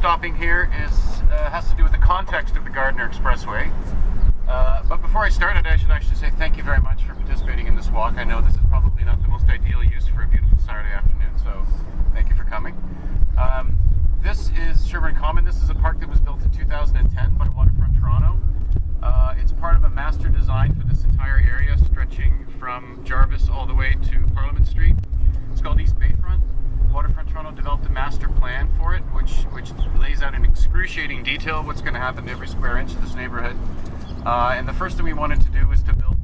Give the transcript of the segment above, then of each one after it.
stopping here has to do with the context of the Gardiner Expressway. But before I started, I should actually say thank you very much for participating in this walk. I know this is probably not the most ideal use for a beautiful Saturday afternoon, so thank you for coming. This is Sherbourne Commons. This is a park that was built in 2010 by Waterfront Toronto. It's part of a master design for this entire area, stretching from Jarvis all the way to Parliament Street. It's called East Bayfront. Waterfront Toronto developed a master plan for it, which lays out in excruciating detail what's going to happen to every square inch of this neighborhood. And the first thing we wanted to do was to build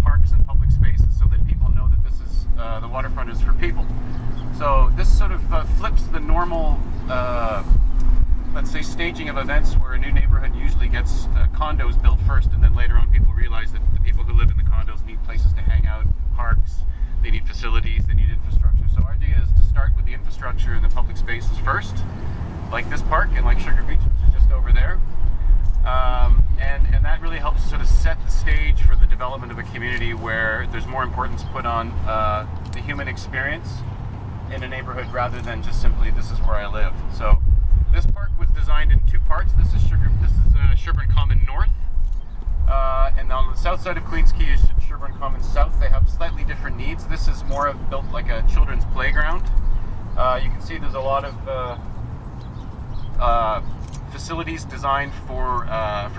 parks and public spaces so that people know that this is the waterfront is for people. So this sort of flips the normal, let's say, staging of events where a new neighborhood usually gets condos built first, and then later on people realize that the people who live in the condos need places to hang out, parks, they need facilities, they need infrastructure. So our idea is to start with the infrastructure and the public spaces first, like this park and like Sugar Beach, which is just over there. And that really helps sort of set the stage for the development of a community where there's more importance put on the human experience in a neighborhood rather than just simply this is where I live. So this park was designed in two parts. This is Sherbourne Commons North, and on the south side of Queens Quay is Sherbourne Commons South. They have slightly different needs. This is more of built like a children's playground. You can see there's a lot of facilities designed for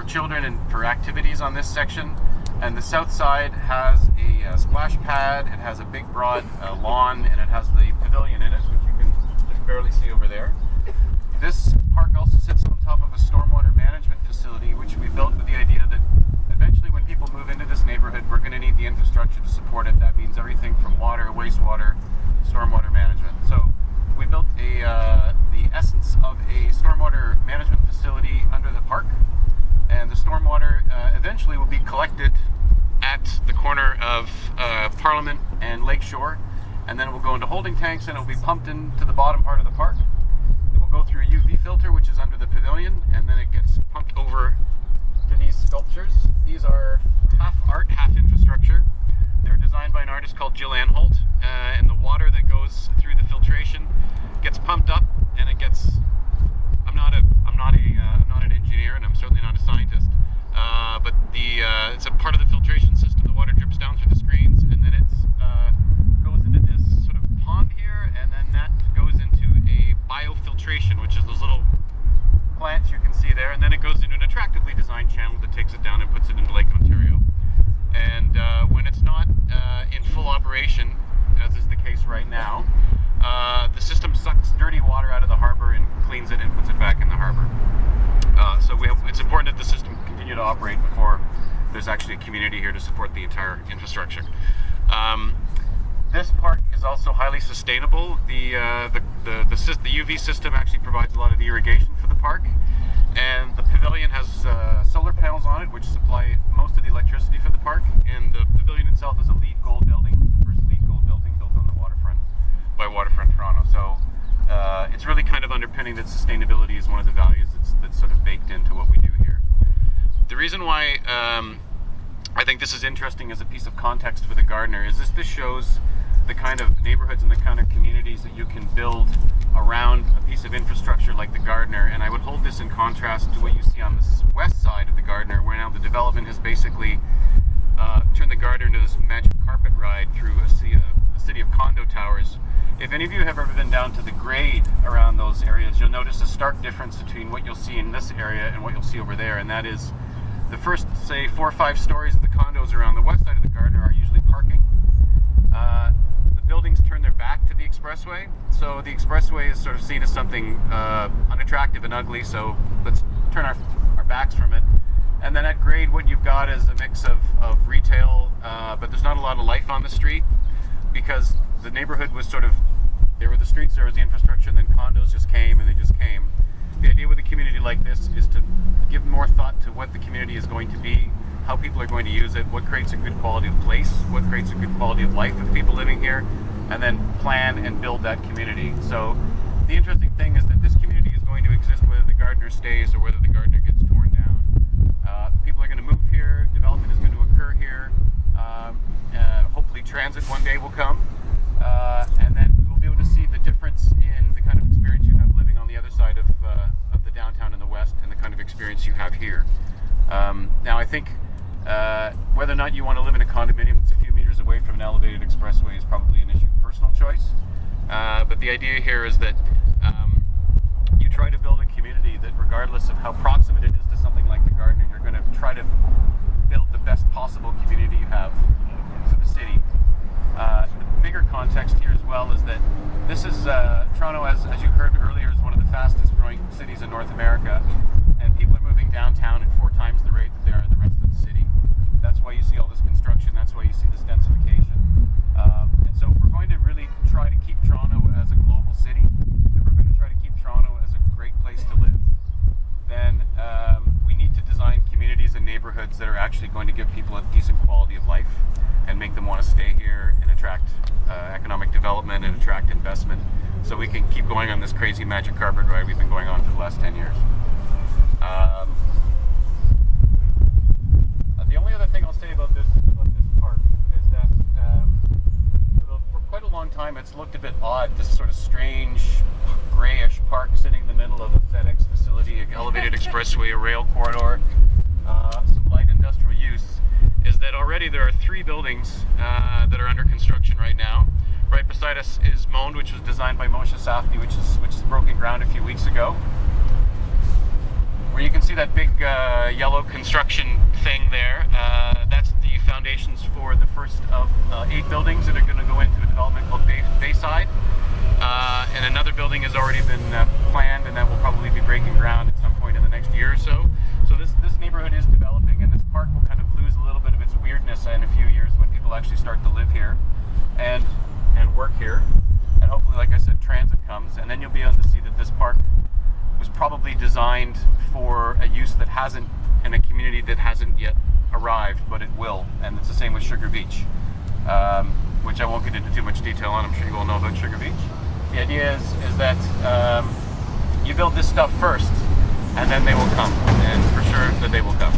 children and for activities on this section. And the south side has a splash pad, it has a big broad lawn, and it has the pavilion in it, which you can just barely see over there. This park also sits on top of a stormwater management facility, which we built with the idea that eventually when people move into this neighborhood, we're going to need the infrastructure to support it. That means everything from water, wastewater, stormwater management. So we built the essence of a stormwater management facility under the park, and the stormwater eventually will be collected at the corner of Parliament and Lakeshore, and then it will go into holding tanks and it will be pumped into the bottom part of the park. It will go through a UV filter, which is under the pavilion, and then it gets pumped over to these sculptures. These are half art, half infrastructure. They're designed by an artist called Jill Anholt, and the water that goes through the filtration gets pumped up, and it gets. I'm not an engineer, and I'm certainly not a scientist. But it's a part of the filtration system. The water drips down through the screens, and then it goes into this sort of pond here, and then that goes into a biofiltration, which is those little plants you can see there, and then it goes into an attractively designed channel that takes it down and puts it into Lake Ontario. And when it's not in full operation, as is the case right now, the system sucks dirty water out of the harbor and cleans it and puts it back in the harbor. So it's important that the system continue to operate before there's actually a community here to support the entire infrastructure. This park is also highly sustainable. The UV system actually provides a lot of the irrigation for the park, and the pavilion has solar panels on it which supply most of the electricity for the park, and the pavilion itself is a LEED Gold building, the first LEED Gold building built on the waterfront by Waterfront Toronto. So it's really kind of underpinning that sustainability is one of the values that's sort of baked into what we do here. The reason why I think this is interesting as a piece of context for the Gardiner is this shows the kind of neighborhoods and the kind of communities that you can build around a piece of infrastructure like the Gardiner, and I would hold this in contrast to what you see on the west side of the Gardiner, where now the development has basically turned the Gardiner into this magic carpet ride through a city of condo towers. If any of you have ever been down to the grade around those areas, you'll notice a stark difference between what you'll see in this area and what you'll see over there, and that is the first, say, 4 or 5 stories of the condos around the west side of the Gardiner are usually parking. The buildings turn their back to the expressway, so the expressway is sort of seen as something unattractive and ugly, so let's turn our backs from it. And then at grade, what you've got is a mix of retail, but there's not a lot of life on the street because the neighborhood was sort of, there were the streets, there was the infrastructure, and then condos just came and they just came. The idea with a community like this is to give more thought to what the community is going to be, how people are going to use it, what creates a good quality of place, what creates a good quality of life of people living here, and then plan and build that community. So the interesting thing is that this community is going to exist whether the Gardiner stays or whether the Gardiner gets torn down. People are going to move here, development is going to occur here, hopefully transit one day will come, and then we'll be able to see the difference in the kind of experience you have living on the other side of the Whether or not you want to live in a condominium that's a few meters away from an elevated expressway is probably an issue of personal choice. But the idea here is that you try to build a community that, regardless of how proximate it is to something like the Gardiner, you're going to try to build the best possible community you have for the city. The bigger context here as well is that this is Toronto, as you heard earlier, is one of the fastest growing cities in North America, and people are moving downtown at 4 times the rate that they are in the rest of the city. That's why you see all this construction, that's why you see this densification. And so if we're going to really try to keep Toronto as a global city, if we're going to try to keep Toronto as a great place to live, then we need to design communities and neighborhoods that are actually going to give people a decent quality of life and make them want to stay here and attract economic development and attract investment, so we can keep going on this crazy magic carpet ride we've been going on for the last 10 years. The only other thing I'll say about this park is that for quite a long time it's looked a bit odd, this sort of strange grayish park sitting in the middle of a FedEx facility, an elevated expressway, a rail corridor, some light industrial use, is that already there are 3 buildings that are under construction right now. Right beside us is Monde, which was designed by Moshe Safdie, which is broken ground a few weeks ago. Where you can see that big yellow construction thing there, that's the foundations for the first of 8 buildings that are going to go into a development called Bayside. And another building has already been planned, and that will probably be breaking ground at some point in the next year or so. So this neighborhood is developing, and this park will kind of lose a little bit of its weirdness in a few years when people actually start to live here and work here. And hopefully, like I said, transit comes, and then you'll be able to see that this park was probably designed for a use that hasn't, in a community that hasn't yet arrived, but it will. And it's the same with Sugar Beach, which I won't get into too much detail on. I'm sure you all know about Sugar Beach. The idea is that you build this stuff first, and then they will come, and for sure that they will come.